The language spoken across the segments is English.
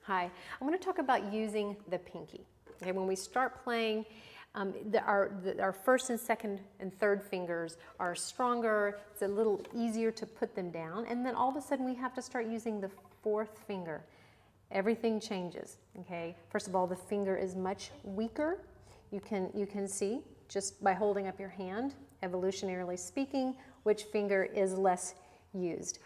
Hi, I'm going to talk about using the pinky. Okay, when we start playing, our first and second and third fingers are stronger. It's a little easier to put them down, and then all of a sudden we have to start using the fourth finger. Everything changes. Okay, first of all, the finger is much weaker. You can see just by holding up your hand, evolutionarily speaking, which finger is less used.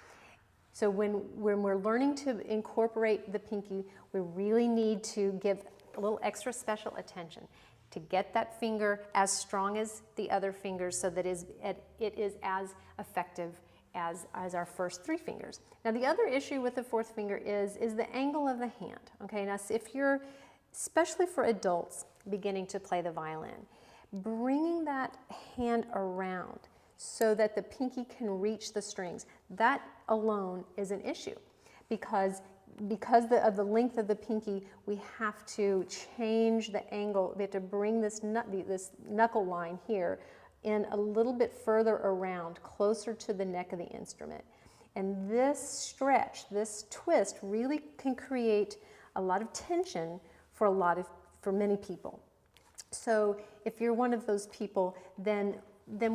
So when we're learning to incorporate the pinky, we really need to give a little extra special attention to get that finger as strong as the other fingers so that it is as effective as our first three fingers. Now the other issue with the fourth finger is the angle of the hand. Okay, now if you're, especially for adults beginning to play the violin, bringing that hand around so that the pinky can reach the strings, that alone is an issue because of the length of the pinky, we have to change the angle. We have to bring this knuckle line here in a little bit further around, closer to the neck of the instrument. And this stretch, this twist really can create a lot of tension for many people. So if you're one of those people, then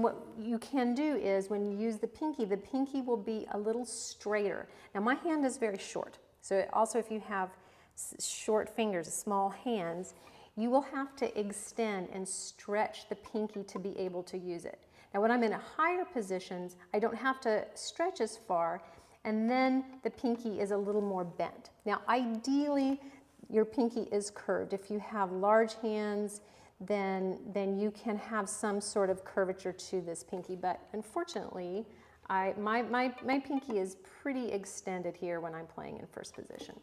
what you can do is when you use the pinky will be a little straighter. Now my hand is very short, so also if you have short fingers, small hands, you will have to extend and stretch the pinky to be able to use it. Now when I'm in higher positions, I don't have to stretch as far, and then the pinky is a little more bent. Now ideally, your pinky is curved. If you have large hands, then you can have some sort of curvature to this pinky, but unfortunately, my pinky is pretty extended here when I'm playing in first position,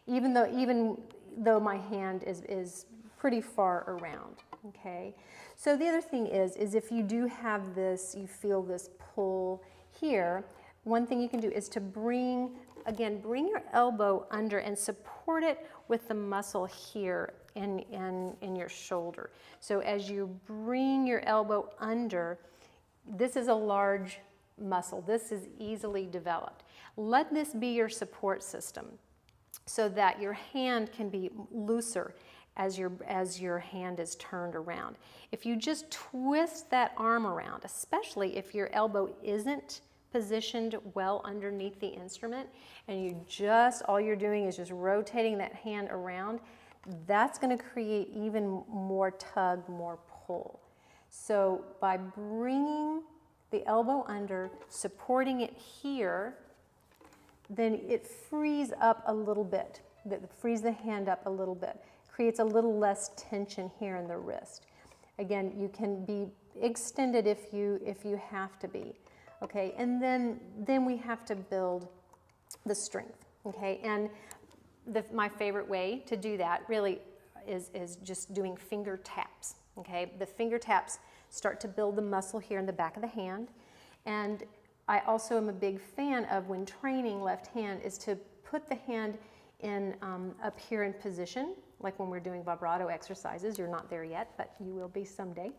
even though my hand is pretty far around. Okay, so the other thing is if you do have this, you feel this pull here, one thing you can do is to bring your elbow under and support it with the muscle here in your shoulder. So as you bring your elbow under, this is a large muscle. This is easily developed. Let this be your support system so that your hand can be looser as your hand is turned around. If you just twist that arm around, especially if your elbow isn't positioned well underneath the instrument and all you're doing is just rotating that hand around, that's going to create even more tug, more pull. So by bringing the elbow under, supporting it here, then it frees up a little bit. That frees the hand up a little bit, creates a little less tension here in the wrist. Again, you can be extended if you have to be. Okay, and then we have to build the strength. Okay, and my favorite way to do that really is just doing finger taps. Okay, the finger taps start to build the muscle here in the back of the hand, and I also am a big fan of, when training left hand, is to put the hand in up here in position, like when we're doing vibrato exercises. You're not there yet, but you will be someday.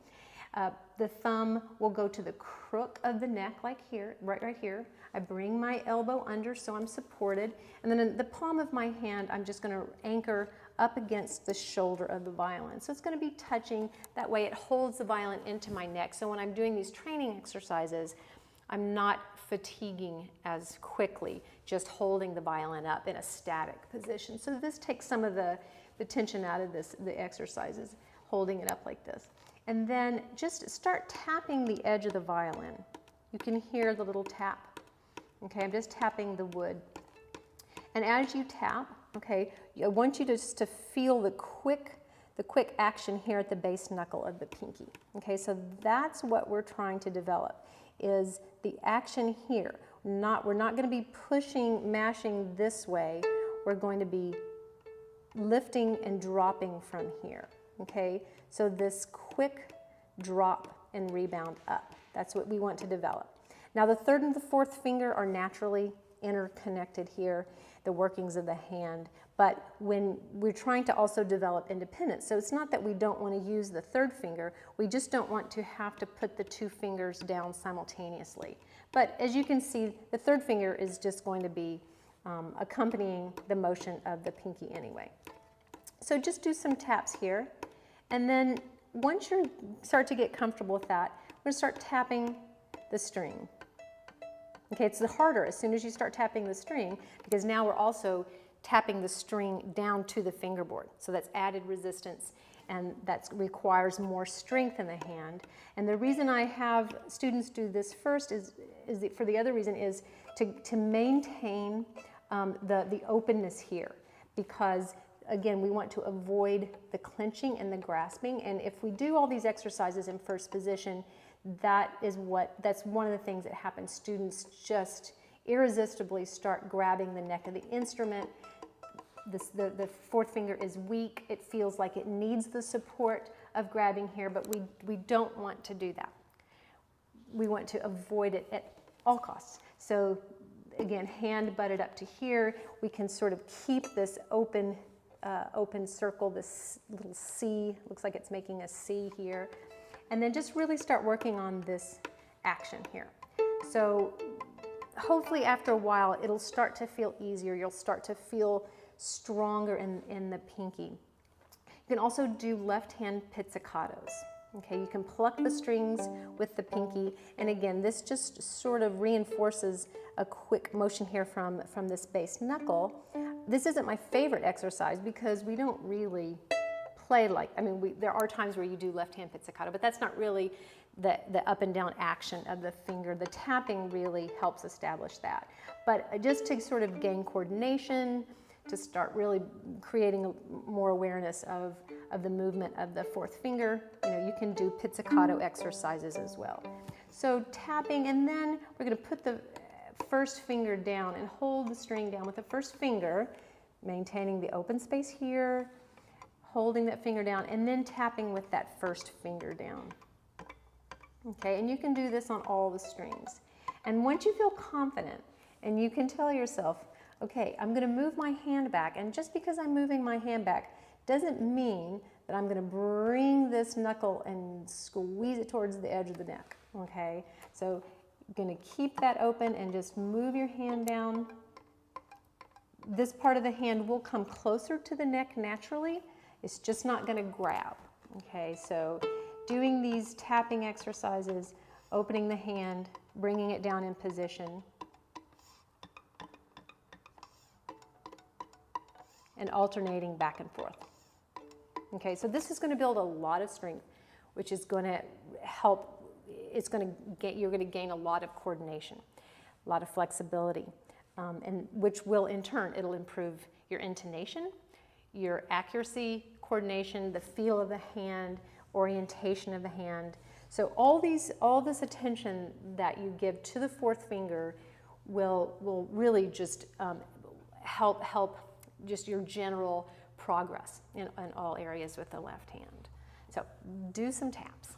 The thumb will go to the crook of the neck, like here, right here. I bring my elbow under so I'm supported, and then in the palm of my hand, I'm just going to anchor up against the shoulder of the violin. So it's going to be touching, that way it holds the violin into my neck. So when I'm doing these training exercises, I'm not fatiguing as quickly, just holding the violin up in a static position. So this takes some of the tension out of the exercises, holding it up like this. And then just start tapping the edge of the violin. You can hear the little tap. Okay, I'm just tapping the wood. And as you tap, okay, I want you just to feel the quick action here at the base knuckle of the pinky. Okay, so that's what we're trying to develop, is the action here. We're not going to be pushing, mashing this way. We're going to be lifting and dropping from here. Okay, so this quick drop and rebound up. That's what we want to develop. Now the third and the fourth finger are naturally interconnected here, the workings of the hand, but when we're trying to also develop independence, so it's not that we don't want to use the third finger, we just don't want to have to put the two fingers down simultaneously. But as you can see, the third finger is just going to be accompanying the motion of the pinky anyway. So just do some taps here, and then once you start to get comfortable with that, we're going to start tapping the string. Okay, it's harder as soon as you start tapping the string, because now we're also tapping the string down to the fingerboard. So that's added resistance, and that requires more strength in the hand. And the reason I have students do this first for the other reason is to maintain the openness here, because again, we want to avoid the clenching and the grasping. And if we do all these exercises in first position, that's one of the things that happens. Students just irresistibly start grabbing the neck of the instrument. The fourth finger is weak. It feels like it needs the support of grabbing here, but we don't want to do that. We want to avoid it at all costs. So again, hand butted up to here. We can sort of keep this open circle, this little C. Looks like it's making a C here. And then just really start working on this action here. So hopefully after a while, it'll start to feel easier. You'll start to feel stronger in the pinky. You can also do left hand pizzicatos. Okay, you can pluck the strings with the pinky, and again, this just sort of reinforces a quick motion here from this bass knuckle. This isn't my favorite exercise because we don't really play like, there are times where you do left hand pizzicato, but that's not really the up and down action of the finger. The tapping really helps establish that. But just to sort of gain coordination, to start really creating more awareness of the movement of the fourth finger, you can do pizzicato exercises as well. So tapping, and then we're going to put the first finger down and hold the string down with the first finger, maintaining the open space here, holding that finger down, and then tapping with that first finger down. Okay, and you can do this on all the strings. And once you feel confident, and you can tell yourself, okay, I'm going to move my hand back, and just because I'm moving my hand back doesn't mean that I'm going to bring this knuckle and squeeze it towards the edge of the neck, okay? So you're going to keep that open and just move your hand down. This part of the hand will come closer to the neck naturally. It's just not going to grab, okay? So doing these tapping exercises, opening the hand, bringing it down in position, and alternating back and forth. Okay, so this is going to build a lot of strength, which is going to help, you're going to gain a lot of coordination, a lot of flexibility, and which will in turn, it'll improve your intonation, your accuracy, coordination, the feel of the hand, orientation of the hand. So all this attention that you give to the fourth finger will really just help just your general progress in all areas with the left hand. So do some taps.